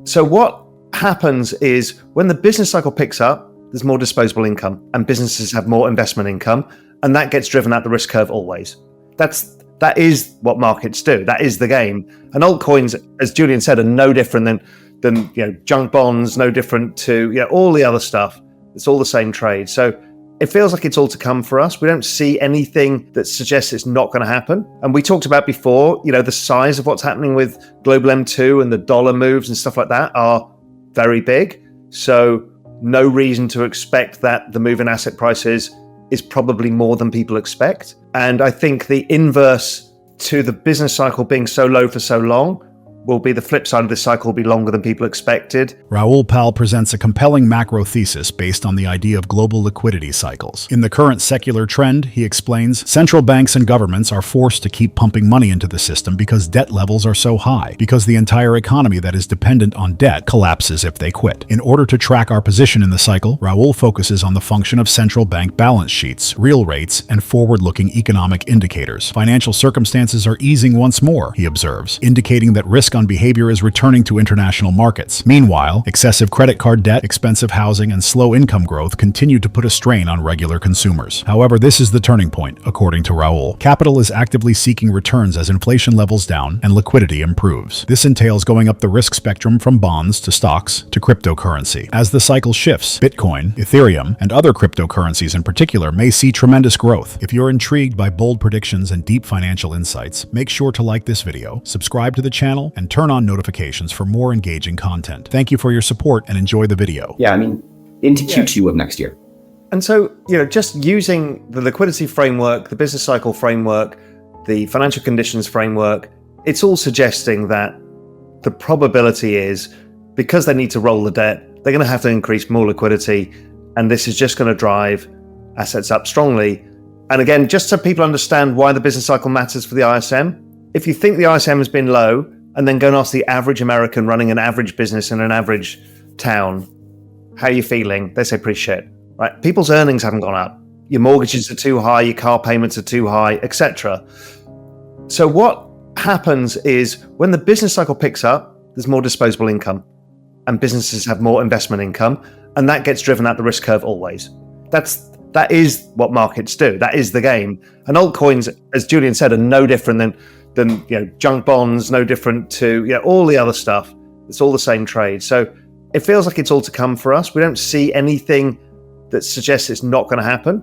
So what happens is when the business cycle picks up, there's more disposable income and businesses have more investment income, and that gets driven at the risk curve always. That is what markets do. That is the game. And altcoins, as Julian said, are no different than junk bonds, no different to all the other stuff. It's all the same trade. So it feels like it's all to come for us. We don't see anything that suggests it's not going to happen. And we talked about before, the size of what's happening with global M2 and the dollar moves and stuff like that are very big. So no reason to expect that the move in asset prices is probably more than people expect. And I think the inverse to the business cycle being so low for so long will be the flip side of this cycle will be longer than people expected. Raoul Pal presents a compelling macro thesis based on the idea of global liquidity cycles. In the current secular trend, he explains, central banks and governments are forced to keep pumping money into the system because debt levels are so high, because the entire economy that is dependent on debt collapses if they quit. In order to track our position in the cycle, Raoul focuses on the function of central bank balance sheets, real rates, and forward-looking economic indicators. Financial circumstances are easing once more, he observes, indicating that risk on behavior is returning to international markets. Meanwhile, excessive credit card debt, expensive housing, and slow income growth continue to put a strain on regular consumers. However, this is the turning point, according to Raoul. Capital is actively seeking returns as inflation levels down and liquidity improves. This entails going up the risk spectrum from bonds to stocks to cryptocurrency. As the cycle shifts, Bitcoin, Ethereum, and other cryptocurrencies in particular may see tremendous growth. If you're intrigued by bold predictions and deep financial insights, make sure to like this video, subscribe to the channel, and turn on notifications for more engaging content. Thank you for your support and enjoy the video. Yeah, into Q2 of next year. And so, just using the liquidity framework, the business cycle framework, the financial conditions framework, it's all suggesting that the probability is because they need to roll the debt, they're going to have to increase more liquidity. And this is just going to drive assets up strongly. And again, just so people understand why the business cycle matters for the ISM, if you think the ISM has been low, and then go and ask the average American running an average business in an average town, how are you feeling? They say pretty shit, right? People's earnings haven't gone up. Your mortgages are too high, your car payments are too high, etc. So what happens is when the business cycle picks up, there's more disposable income and businesses have more investment income, and that gets driven at the risk curve always. That is what markets do. That is the game. And altcoins, as Julian said, are no different than junk bonds, no different to all the other stuff. It's all the same trade. So it feels like it's all to come for us. We don't see anything that suggests it's not going to happen.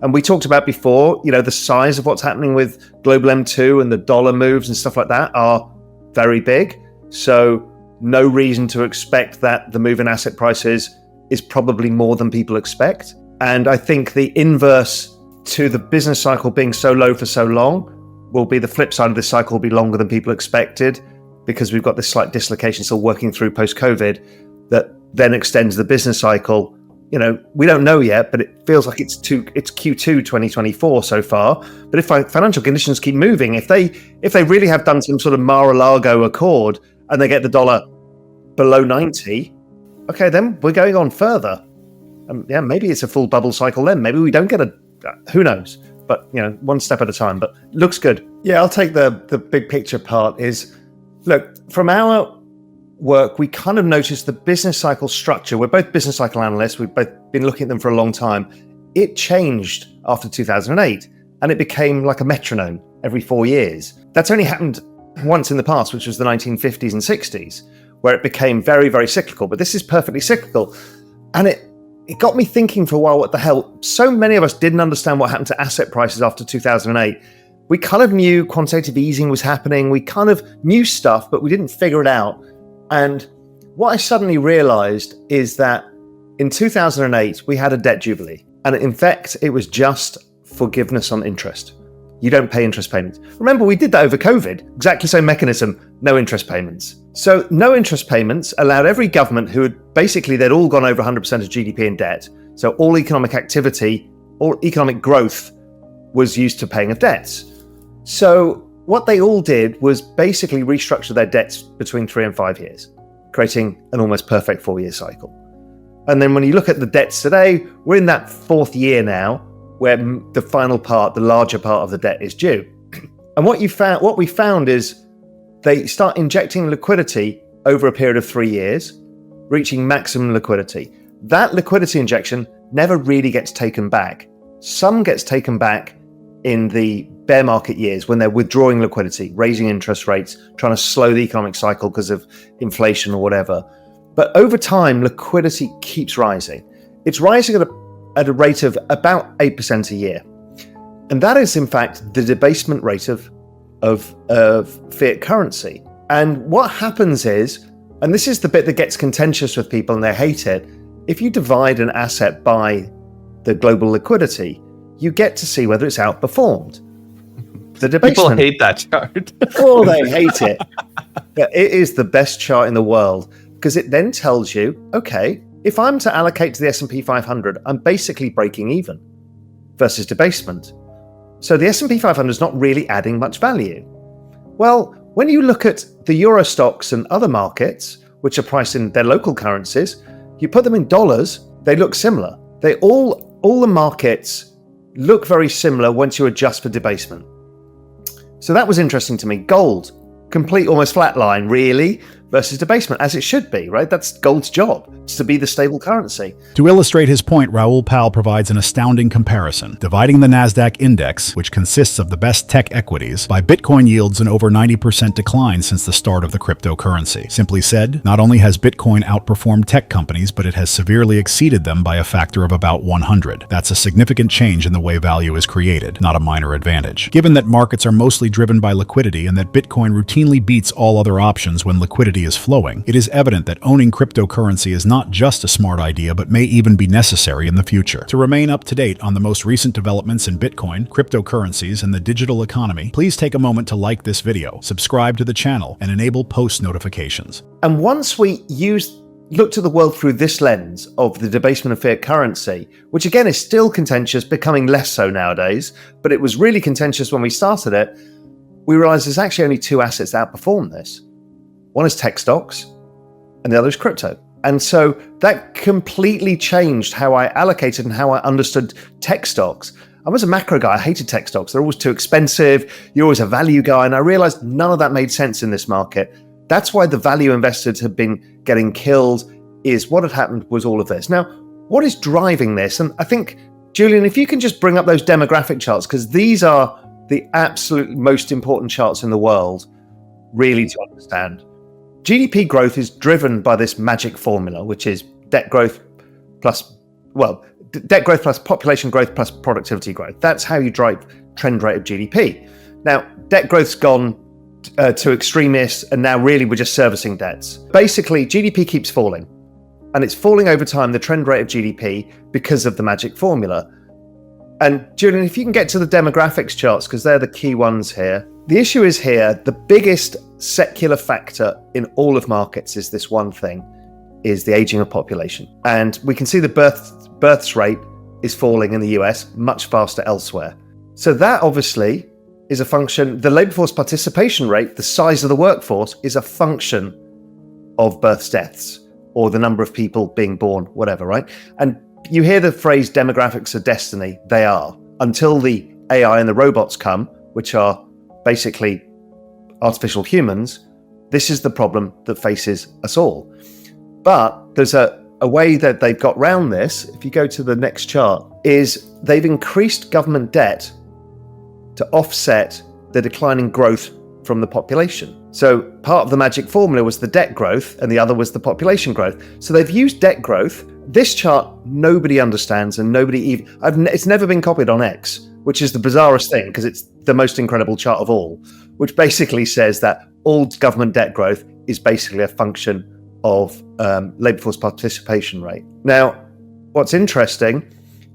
And we talked about before, the size of what's happening with global M2 and the dollar moves and stuff like that are very big. So no reason to expect that the move in asset prices is probably more than people expect. And I think the inverse to the business cycle being so low for so long will be the flip side of this cycle will be longer than people expected, because we've got this slight dislocation still working through post-COVID that then extends the business cycle. We don't know yet, but it feels like it's Q2 2024 so far. But if financial conditions keep moving, if they really have done some sort of Mar-a-Lago accord and they get the dollar below 90, okay, then we're going on further. Maybe it's a full bubble cycle then. Maybe we don't get who knows? But one step at a time. But looks good. Yeah, I'll take the big picture part. Is look, from our work, we kind of noticed the business cycle structure. We're both business cycle analysts. We've both been looking at them for a long time. It changed after 2008, and it became like a metronome every 4 years. That's only happened once in the past, which was the 1950s and 60s, where it became very, very cyclical. But this is perfectly cyclical, and it got me thinking for a while, what the hell? So many of us didn't understand what happened to asset prices after 2008. We kind of knew quantitative easing was happening. We kind of knew stuff, but we didn't figure it out. And what I suddenly realized is that in 2008, we had a debt jubilee. And in fact, it was just forgiveness on interest. You don't pay interest payments. Remember, we did that over COVID. Exactly same mechanism, no interest payments. So no interest payments allowed every government who had basically, they'd all gone over 100% of GDP in debt. So all economic activity, all economic growth was used to paying of debts. So what they all did was basically restructure their debts between 3 and 5 years, creating an almost perfect 4-year cycle. And then when you look at the debts today, we're in that 4th year now, where the final part, the larger part of the debt is due. And what we found is they start injecting liquidity over a period of 3 years, reaching maximum liquidity. That liquidity injection never really gets taken back. Some gets taken back in the bear market years when they're withdrawing liquidity, raising interest rates, trying to slow the economic cycle because of inflation or whatever. But over time, liquidity keeps rising. It's rising at a rate of about 8% a year. And that is, in fact, the debasement rate of fiat currency. And what happens is, and this is the bit that gets contentious with people and they hate it, if you divide an asset by the global liquidity, you get to see whether it's outperformed. The debasement. People hate that chart. Oh, they hate it. Yeah, it is the best chart in the world because it then tells you, okay, if I'm to allocate to the S&P 500, I'm basically breaking even versus debasement. So the S&P 500 is not really adding much value. Well, when you look at the Euro stocks and other markets, which are priced in their local currencies, you put them in dollars, they look similar. They all the markets look very similar once you adjust for debasement. So that was interesting to me. Gold, complete almost flat line, really, versus debasement, as it should be, right? That's gold's job, it's to be the stable currency. To illustrate his point, Raoul Pal provides an astounding comparison, dividing the Nasdaq index, which consists of the best tech equities, by Bitcoin yields an over 90% decline since the start of the cryptocurrency. Simply said, not only has Bitcoin outperformed tech companies, but it has severely exceeded them by a factor of about 100. That's a significant change in the way value is created, not a minor advantage. Given that markets are mostly driven by liquidity and that Bitcoin routinely beats all other options when liquidity is flowing, it is evident that owning cryptocurrency is not just a smart idea, but may even be necessary in the future. To remain up to date on the most recent developments in Bitcoin, cryptocurrencies, and the digital economy, please take a moment to like this video, subscribe to the channel, and enable post notifications. And once we looked at the world through this lens of the debasement of fiat currency, which again is still contentious, becoming less so nowadays, but it was really contentious when we started it, we realized there's actually only two assets that outperform this. One is tech stocks, and the other is crypto. And so that completely changed how I allocated and how I understood tech stocks. I was a macro guy. I hated tech stocks. They're always too expensive. You're always a value guy. And I realized none of that made sense in this market. That's why the value investors have been getting killed, is what had happened was all of this. Now, what is driving this? And I think, Julian, if you can just bring up those demographic charts, because these are the absolute most important charts in the world, really, to understand. GDP growth is driven by this magic formula, which is debt growth plus population growth plus productivity growth. That's how you drive trend rate of GDP. Now, debt growth's gone to extremists, and now really we're just servicing debts. Basically, GDP keeps falling, and it's falling over time, the trend rate of GDP, because of the magic formula. And Julian, if you can get to the demographics charts, because they're the key ones here. The issue is here, the biggest secular factor in all of markets is this one thing, is the aging of population. And we can see the births rate is falling in the US much faster elsewhere. So that obviously is a function, the labor force participation rate, the size of the workforce, is a function of births, deaths, or the number of people being born, whatever, right? And you hear the phrase demographics are destiny. They are. Until the AI and the robots come, which are basically artificial humans, this is the problem that faces us all. But there's a way that they've got around this, if you go to the next chart, is they've increased government debt to offset the declining growth from the population. So part of the magic formula was the debt growth and the other was the population growth. So they've used debt growth. This chart nobody understands, and it's never been copied on X, which is the bizarrest thing because it's the most incredible chart of all, which basically says that all government debt growth is basically a function of labor force participation rate. Now, what's interesting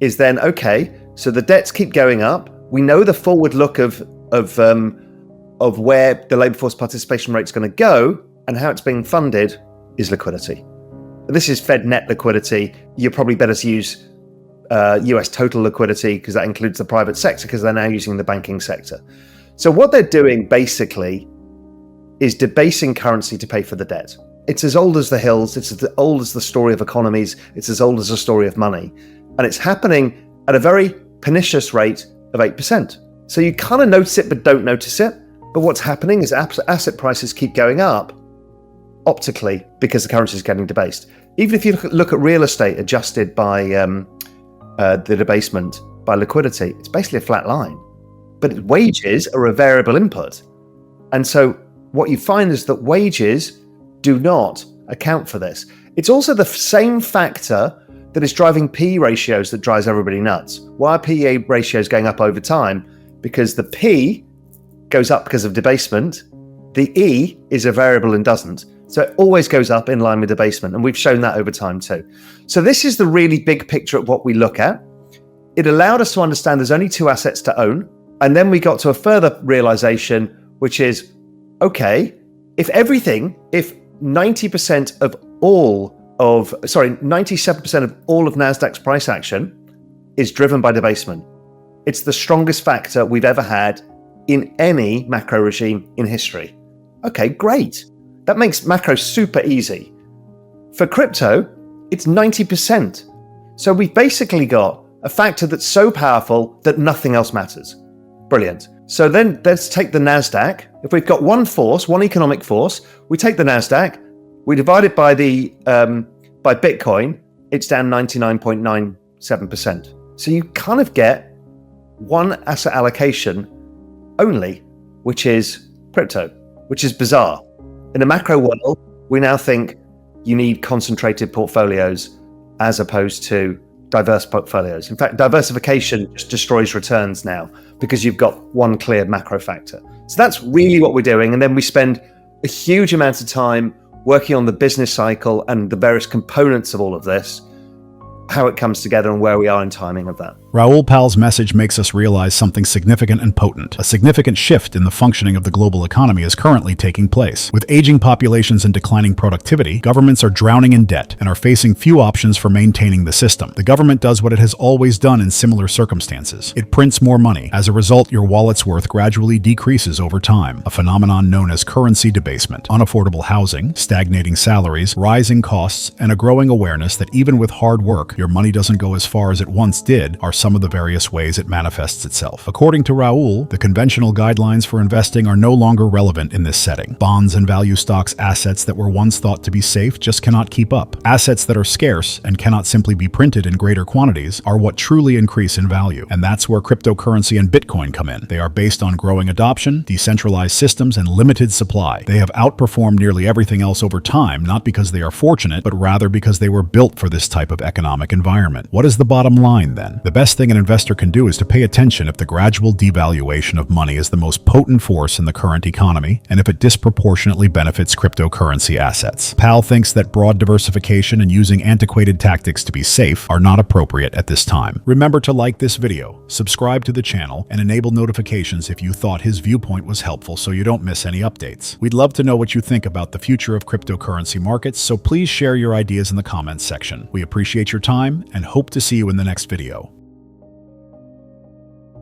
is then, okay, so the debts keep going up. We know the forward look of where the labor force participation rate is going to go, and how it's being funded is liquidity. This is Fed net liquidity. You're probably better to use US total liquidity because that includes the private sector, because they're now using the banking sector. So what they're doing basically is debasing currency to pay for the debt. It's as old as the hills. It's as old as the story of economies. It's as old as the story of money. And it's happening at a very pernicious rate of 8%. So you kind of notice it, but don't notice it. But what's happening is asset prices keep going up optically because the currency is getting debased. Even if you look at real estate adjusted by the debasement by liquidity, it's basically a flat line. But wages are a variable input. And so what you find is that wages do not account for this. It's also the same factor that is driving P ratios that drives everybody nuts. Why are P ratios going up over time? Because the P goes up because of debasement. The E is a variable and doesn't. So it always goes up in line with debasement. And we've shown that over time too. So this is the really big picture of what we look at. It allowed us to understand there's only two assets to own. And then we got to a further realization, which is, okay, if 97% of all of NASDAQ's price action is driven by debasement. It's the strongest factor we've ever had in any macro regime in history. Okay, great. That makes macro super easy. For crypto, it's 90%. So we've basically got a factor that's so powerful that nothing else matters. Brilliant. So then let's take the NASDAQ. If we've got one force, one economic force, we take the NASDAQ, we divide it by by Bitcoin, it's down 99.97%. So you kind of get one asset allocation only, which is crypto, which is bizarre. In a macro world, we now think you need concentrated portfolios as opposed to diverse portfolios. In fact, diversification just destroys returns now because you've got one clear macro factor. So that's really what we're doing. And then we spend a huge amount of time working on the business cycle and the various components of all of this, how it comes together and where we are in timing of that. Raoul Pal's message makes us realize something significant and potent. A significant shift in the functioning of the global economy is currently taking place. With aging populations and declining productivity, governments are drowning in debt and are facing few options for maintaining the system. The government does what it has always done in similar circumstances. It prints more money. As a result, your wallet's worth gradually decreases over time, a phenomenon known as currency debasement. Unaffordable housing, stagnating salaries, rising costs, and a growing awareness that even with hard work, your money doesn't go as far as it once did are some of the various ways it manifests itself. According to Raoul, the conventional guidelines for investing are no longer relevant in this setting. Bonds and value stocks assets that were once thought to be safe just cannot keep up. Assets that are scarce and cannot simply be printed in greater quantities are what truly increase in value. And that's where cryptocurrency and Bitcoin come in. They are based on growing adoption, decentralized systems, and limited supply. They have outperformed nearly everything else over time, not because they are fortunate, but rather because they were built for this type of economic environment. What is the bottom line then? The best thing an investor can do is to pay attention if the gradual devaluation of money is the most potent force in the current economy and if it disproportionately benefits cryptocurrency assets. Pal thinks that broad diversification and using antiquated tactics to be safe are not appropriate at this time. Remember to like this video, subscribe to the channel, and enable notifications if you thought his viewpoint was helpful so you don't miss any updates. We'd love to know what you think about the future of cryptocurrency markets, so please share your ideas in the comments section. We appreciate your time and hope to see you in the next video.